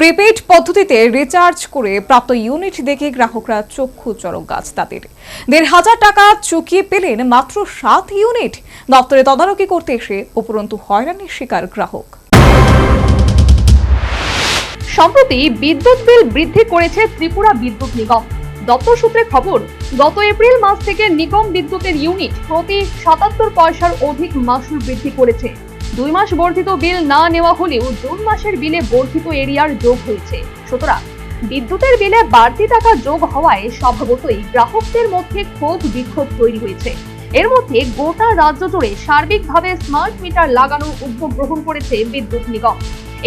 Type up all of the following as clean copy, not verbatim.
Prepaid পদ্ধতিতে recharge করে প্রাপ্ত ইউনিট দেখে গ্রাহকরা চক্ষু চড়ক গাছ তাদের ১,৫০০ টাকা চুকিয়ে পেলেন মাত্র ৭ ইউনিট। দপ্তরে তদারকি করতে এসে উপরন্তু হয়রানির শিকার গ্রাহক। সম্প্রতি বিদ্যুৎ বিল বৃদ্ধি করেছে ত্রিপুরা বিদ্যুৎ নিগম। দপ্তর সূত্রে খবর, গত এপ্রিল মাস থেকে নিগম বিদ্যুতের ইউনিট প্রতি ৭৭ পয়সার অধিক মাসুল বৃদ্ধি করেছে। ২ মাস বর্ধিত বিল না নেওয়া হলেও জুন মাসের বিলে বর্ধিত এরিয়ার যোগ হয়েছে। সুতরাং বিদ্যুতের বিলে বাড়তি টাকা যোগ হওয়ায় স্বভাবতই গ্রাহকদের মধ্যে ক্ষোভ বিক্ষোভ তৈরি হয়েছে। এর মধ্যে গোটা রাজ্য জুড়ে সার্বিকভাবে স্মার্ট মিটার লাগানোর উদ্যোগ গ্রহণ করেছে বিদ্যুৎ নিগম।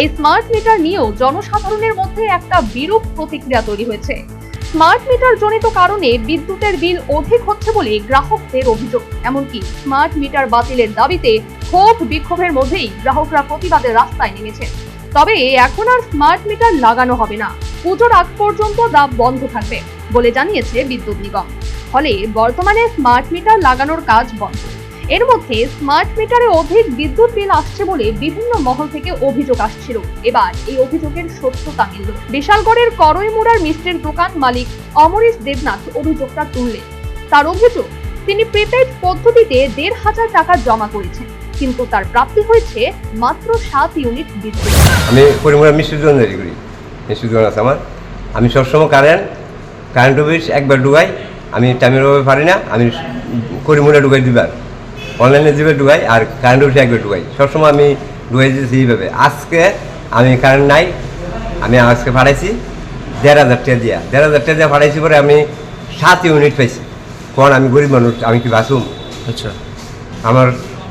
এই স্মার্ট মিটার নিয়েও জনসাধারণের মধ্যে একটা বিরূপ প্রতিক্রিয়া তৈরি হয়েছে। স্মার্ট মিটার জনিত কারণে বিদ্যুতের বিল অধিক হচ্ছে বলে গ্রাহকদের অভিযোগ। এমনকি স্মার্ট মিটার বাতিলের দাবিতে ক্ষোভ বিক্ষোভের মধ্যেই গ্রাহকরা প্রতিবাদের রাস্তায় নেমেছেন। তবে এখন আর স্মার্ট মিটার লাগানো হবে না, পুজোর আগ পর্যন্ত দাব বন্ধ থাকবে বলে জানিয়েছে বিদ্যুৎ নিগম। ফলে বর্তমানে স্মার্ট মিটার লাগানোর কাজ বন্ধ। এর মধ্যে স্মার্ট মিটারে অধিক বিদ্যুৎ বিল আসছে বলে বিভিন্ন মহল থেকে অভিযোগ আসছিল। এবার এই অভিযোগের সত্যতা মিলল। বিশালগড়ের করইমুড়ার মিষ্টির দোকান মালিক অমরেশ দেবনাথ অভিযোগটা তুললেন। তার অভিযোগ, তিনি প্রিপেইড পদ্ধতিতে ১,৫০০ টাকা জমা করেছেন, কিন্তু তার প্রাপ্তি হয়েছে মাত্র ৭ ইউনিট বিদ্যুৎ। আমি করইমুড়ার মিষ্টির দোকান তৈরি করি, মিষ্টির দোকান আছে আমার। আমি সবসময় কারেন্ট অফিস একবার ঢুকাই, আমি টাইমের অভাবে পারি না, আমি করইমুড়া ঢুকাই ২বার, অনলাইনে যেভাবে ঢুকাই আর কারেন্ট অফিসে একবার ঢুকাই। সবসময় আমি ঢুকাই দিয়েছি এইভাবে। আজকে আমি কারেন্ট নাই, আমি আজকে পাঠাইছি ১,৫০০ টাকা দিয়া, ১,৫০০ টাকা দিয়ে পাঠাইছি পরে আমি ৭ ইউনিট পাইছি। কারণ আমি গরিব মানুষ, আমি কি বাঁচুম? আচ্ছা, আমার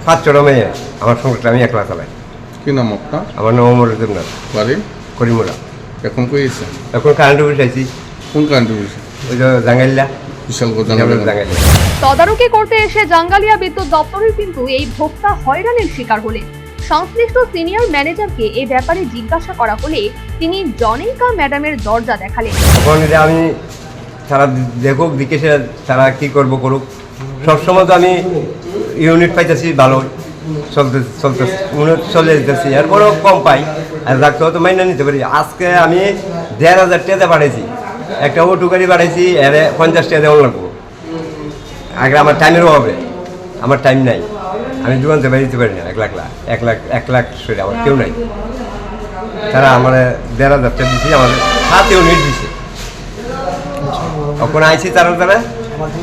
৫-৬টা মেয়ে, আমার সংসারটা আমি একলা চালাই। কি নাম আপনার? আমার নাম অমরেশ দেবনাথ, বাড়ি করিমুড়া। এখন কইছে এখন কারেন্ট অফিস আইছি, কোন কারেন্ট অফিসে? ওই যে জাঙ্গাইল্লা, বিশালগড় জাঙ্গাইল্লা। তদারকি করতে এসে জাঙ্গালিয়া বিদ্যুৎ দপ্তরের কিন্তু এই ভোক্তা হয়রানির শিকার হলেন। সংশ্লিষ্ট সিনিয়র ম্যানেজারকে এই ব্যাপারে জিজ্ঞাসা করা হলে তিনি জনৈকা ম্যাডামের দরজা দেখালেন। তখন আমি তারা দেখুক দিকে সে তারা কী করবো করুক, সবসময় তো আমি ইউনিট পাইতেছি ভালো, চলে যেতেছি, এরপরেও কম পাই, আর ডাক্তার তো মাইনে নিতে পারি। আজকে আমি ১,৫০০ টাকা বাড়াইছি, একটা অটো গাড়ি বাড়াইছি, এর ৫০ টাকা দেওয়া লাগবো। আগে আমার টাইমেরও হবে, আমার টাইম নাই, আমি দোকান থেকে দিতে পারি না। ১,০০,০০০ সেটা আমার কেউ নাই। তারা আমার ১,৫০০ টাকা দিচ্ছে, আমার ৭ ইউনিট দিচ্ছে। এখন আইসি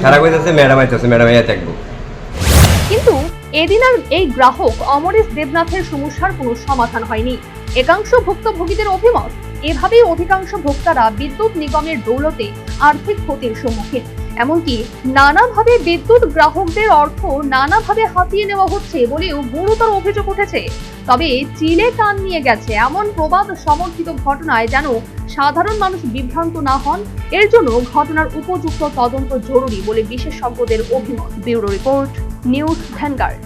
তারা কইতেছে ম্যাডাম আইতেছে, ম্যাডাম আইয়া থাকবো। কিন্তু এদিন আর এই গ্রাহক অমরেশ দেবনাথের সমস্যার কোনো সমাধান হয়নি। একাংশ ভুক্তভোগীদের অভিমত, এভাবেই অধিকাংশ ভোক্তারা বিদ্যুৎ নিগমের দৌলতে আর্থিক ক্ষতির সম্মুখীন। এমনকি নানাভাবে বিদ্যুৎ গ্রাহকদের অর্থ নানাভাবে হাতিয়ে নেওয়া হচ্ছে বলেও গুরুতর অভিযোগ উঠেছে। তবে চিলে টান নিয়ে গেছে এমন প্রবাদ সমর্থিত ঘটনায় যেন সাধারণ মানুষ বিভ্রান্ত না হন, এর জন্য ঘটনার উপযুক্ত তদন্ত জরুরি বলে বিশেষজ্ঞদের অভিমত। Bureau report, news vanguard.